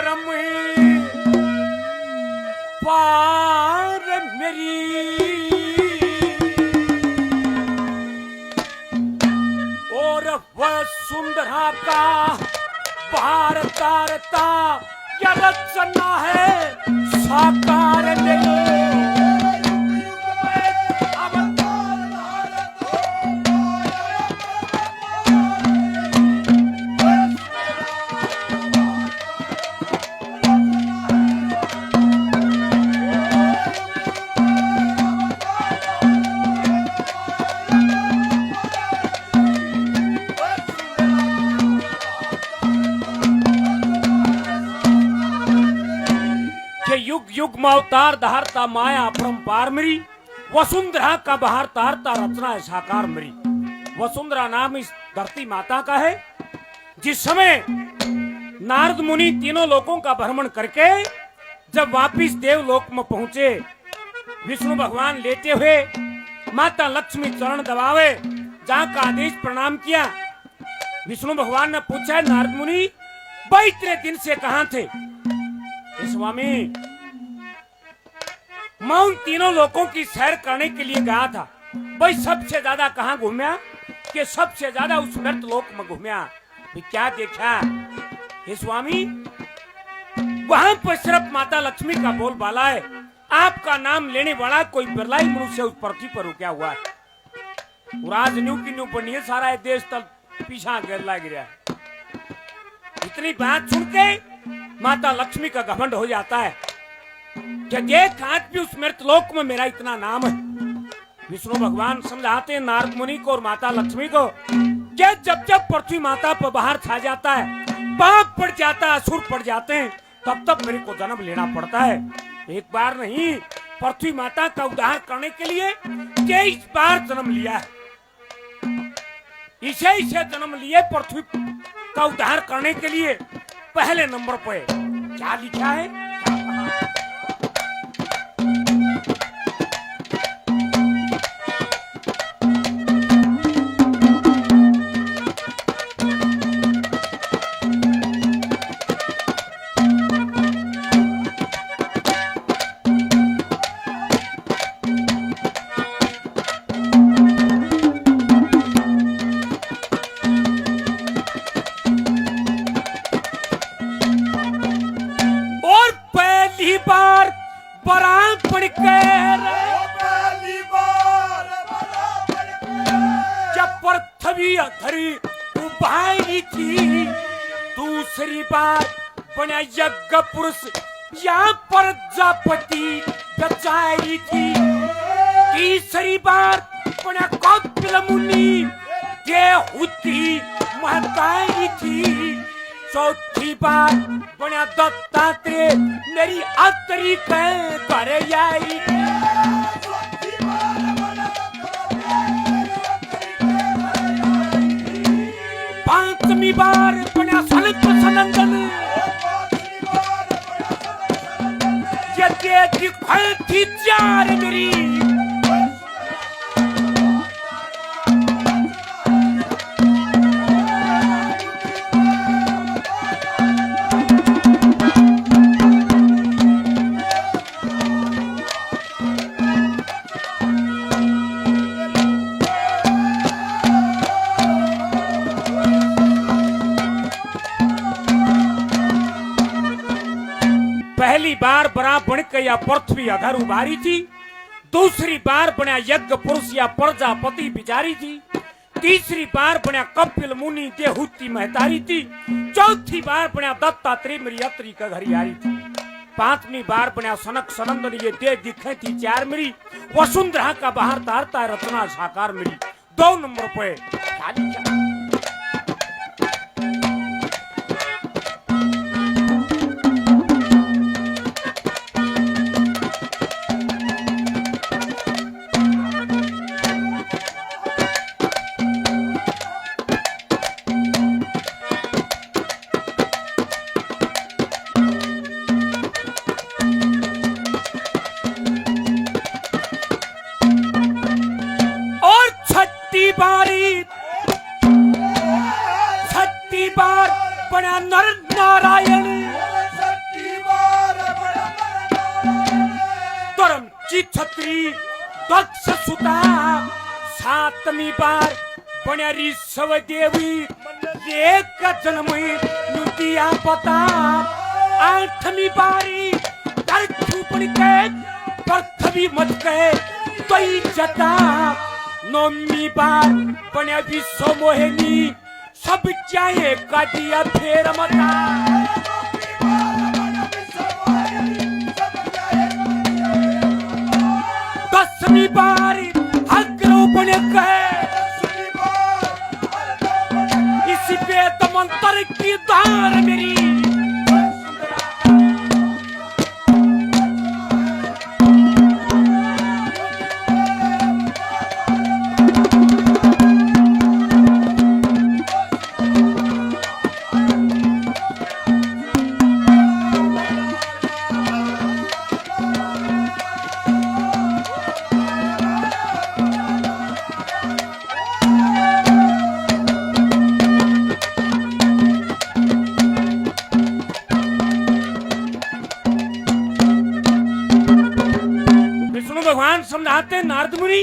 परम पार मेरी और वह सुंदरा का बाहर तारता या रचना है साकार मेरी। युग युग में अवतार धारता माया अपरंपार मेरी वसुंधरा का बाहर तारता रचना है साकार मेरी। वसुंधरा नाम इस धरती माता का है। जिस समय नारद मुनि तीनों लोकों का भ्रमण करके जब वापिस देवलोक में पहुंचे, विष्णु भगवान लेटे हुए माता लक्ष्मी चरण दबावे, जहां का आदेश प्रणाम किया। विष्णु भगवान ने पूछा, नारद मुनि भाई इतने दिन से कहां थे? स्वामी मैं उन तीनों लोगों की सैर करने के लिए गया था। भाई सबसे ज्यादा कहां घूमया? कि सबसे ज्यादा उस मृत लोक में घूमया। क्या देखा? हे स्वामी वहां पर सिर्फ माता लक्ष्मी का बोलबाला है। आपका नाम लेने वाला कोई बिरला ही मनुष्य उस पृथ्वी पर रुका हुआ है। राज न्यू की न्यू बनी है, सारा देश तल पीछा गिरला गिरा। इतनी बात सुन के माता लक्ष्मी का घमंड हो जाता है कि देख आज भी उस मृत लोक में मेरा इतना नाम है। विष्णु भगवान समझाते हैं नारद मुनि को और माता लक्ष्मी को कि जब जब पृथ्वी माता पर बाहर छा जाता है, पाप पड़ जाता है, असुर पड़ जाते हैं, तब तब मेरे को जन्म लेना पड़ता है। एक बार नहीं, पृथ्वी माता का उद्धार करने के लिए 23 बार जन्म लिया है। इसे जन्म लिए पृथ्वी का उद्धार करने के लिए। पहले नंबर पे क्या लिखा है? दूसरी बार बना यज्ञ पुरुष या प्रजापति बचाई थी। तीसरी बार बना कपिल मुनि देवहूति महताई थी। चौथी बार बना दत्तात्रेय मेरी अतरी करे आई। पांचवी बार बना सनत सनंदन ये दिखाई थी चार मेरी। पहली बार बराबर के या पृथ्वी अधर उभारी थी। दूसरी बार बना यज्ञ पुरुष या प्रजापति बिचारी थी। तीसरी बार बना कपिल मुनि देवहूति महतारी थी। चौथी बार बना दत्तात्रेय मेरी अत्री का घर यारी थी। पांचवी बार बना सनक सनंदन ये दे दिखे थी चार मेरी। वसुंधरा का बाहर तारता रचना साकार मेरी। 2 नंबर पे छठी बार बना नर नारायण छत्री दक्ष सुता, सातमी बार बण्यारी सव देवी, एक जन्म नुतिया पता, आठवीं बारी तरखू पण के पृथ्वी मत के तोई जता, नौवीं बार बण्या विश्व मोहिनी, सब चाहे काटिया फेर मता, 10वीं बारी अग्रो बने के, इसी पे तमंतर की धार मेरी, भगवान समझाते नारद मुनि,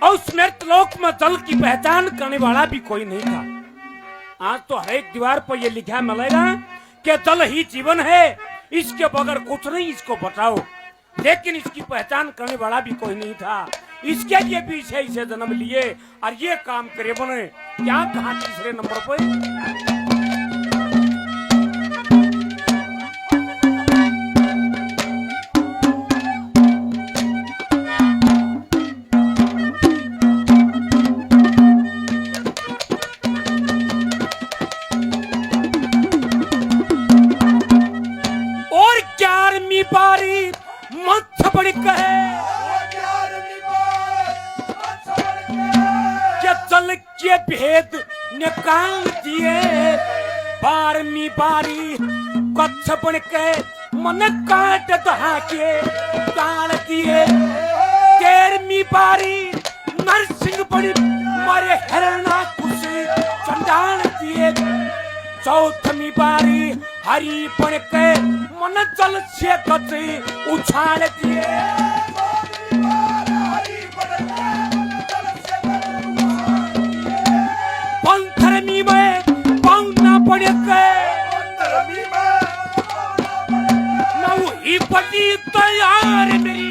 और उस मृतलोक में जल की पहचान करने वाला भी कोई नहीं था। आज तो हर एक दीवार पर यह लिखा मिलेगा कि जल ही जीवन है, इसके बगैर कुछ नहीं, इसको बचाओ। लेकिन इसकी पहचान करने वाला भी कोई नहीं था। इसके लिए भी इसे जन्म लिए और ये काम करे बने। क्या कहा तीसरे नंबर पर, बारी मत बड़ कहे क्या जल के भेद निकाल दिए, 12वीं बारी कच्छ बन के मन काट दहा के डाल दिए, 13वीं बारी नरसिंह बड़ी मारे हिरणा कुछ चंडाल दिए, 14वीं बारी हरी बन के मन जल से कचे उछाल दिए, 15वीं में पौना बन के नौ ही पटी तैयार मेरी,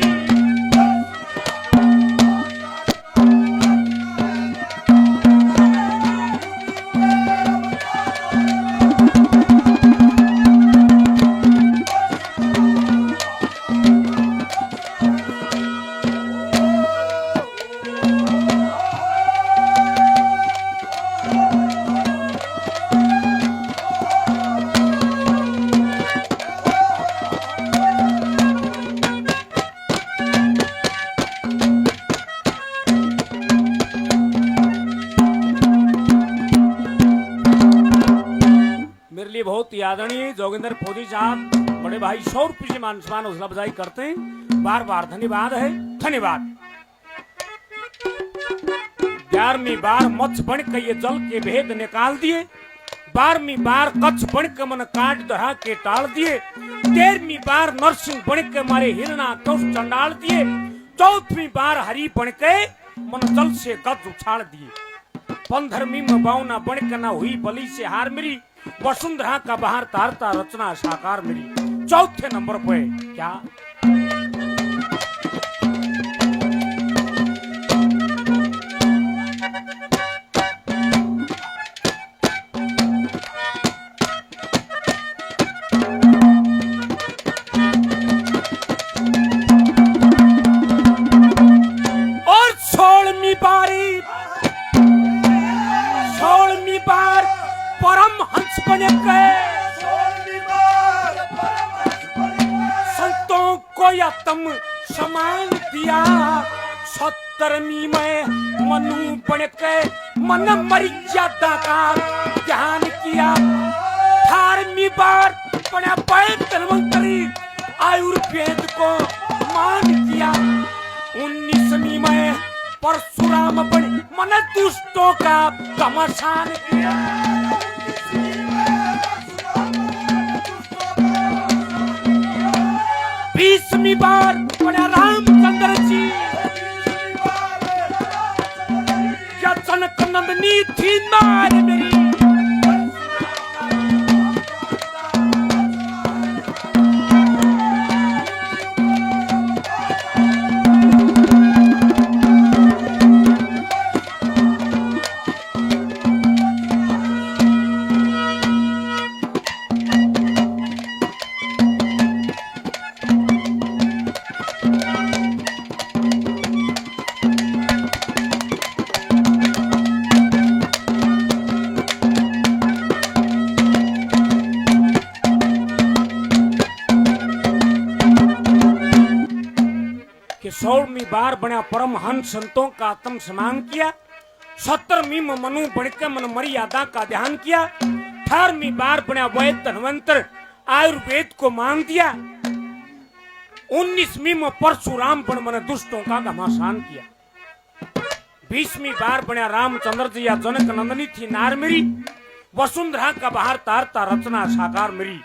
बहुत आदरणीय जोगिंदर फौजी साहब बड़े भाई 100 रुपये से मान सम्मान हौसला बधाई करते हैं। बार बार धन्यवाद है, धन्यवाद। 11वीं बार मत्स्य बन के ये जल के भेद निकाल दिए, 12वीं बार कच्छ बन के मन काट दहा के टाल दिए, 13वीं बार नरसिंह बन के मारे हिरणा कौश चंडाल दिए, 14वीं बार हरी बन के मन जल से गज उछाल दिए, 15वीं में बावना बन के न हुई बलि से हार मेरी, वसुंधरा का बाहर तारता रचना साकार मिली। चौथे नंबर पे क्या और 16वीं बार परम हंस बने गए, संतों को आत्म समान दिया, 17वीं में मनु बन के मन मर्यादा का ध्यान किया, 18वीं बार बना पाए धन्वंतरी आयुर्वेद को मान किया, 19वीं में परशुराम बने मन दुष्टों का घमासान किया, 20 20वीं बार बड़ा रामचंद्र जी या जनक नंदनी थी नार मेरी। कि 16वीं बार बना परमहंस संतों का आत्म सम्मान किया। 17वीं में मनु बनकर मन मर्यादा का ध्यान किया। 18वीं बार बना वैद धन्वंतर आयुर्वेद को मान दिया। 19वीं में परशुराम बन मन दुष्टों का घमासान किया। 20वीं बार बना रामचंद्र जी या जनक नंदनी थी नार मेरी। वसुंधरा का बाहर तारता रचना साकार मेरी।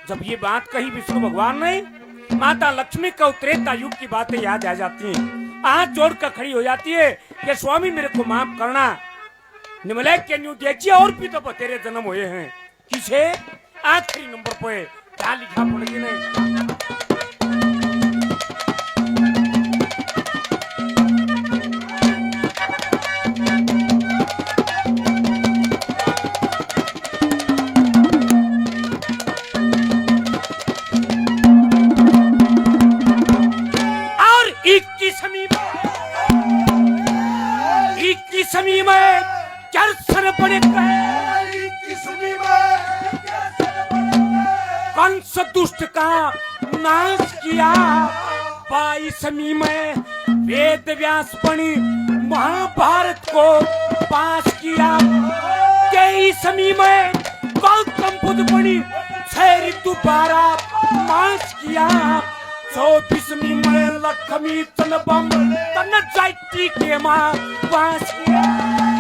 जब ये बात कही विष्णु भगवान ने, माता लक्ष्मी का त्रेता युग की बातें याद आ जाती हैं। हाथ जोड़कर खड़ी हो जाती है कि स्वामी मेरे को माफ करना। निमले के न्यू देखिए और भी तो तेरे जन्म हुए हैं। किसे आखिरी नंबर पे क्या लिखा पड़ेगी ने। समी में चर्चन पड़े कंस दुष्ट का नाश किया। 22वीं में वेद व्यास पढ़ी महाभारत को पास किया। 23वीं में गौतम बुद्ध पढ़ी 6 ऋतु 12 मास किया। 24वीं में लक्ष्मी तन बम तन जाति के मां पास किया।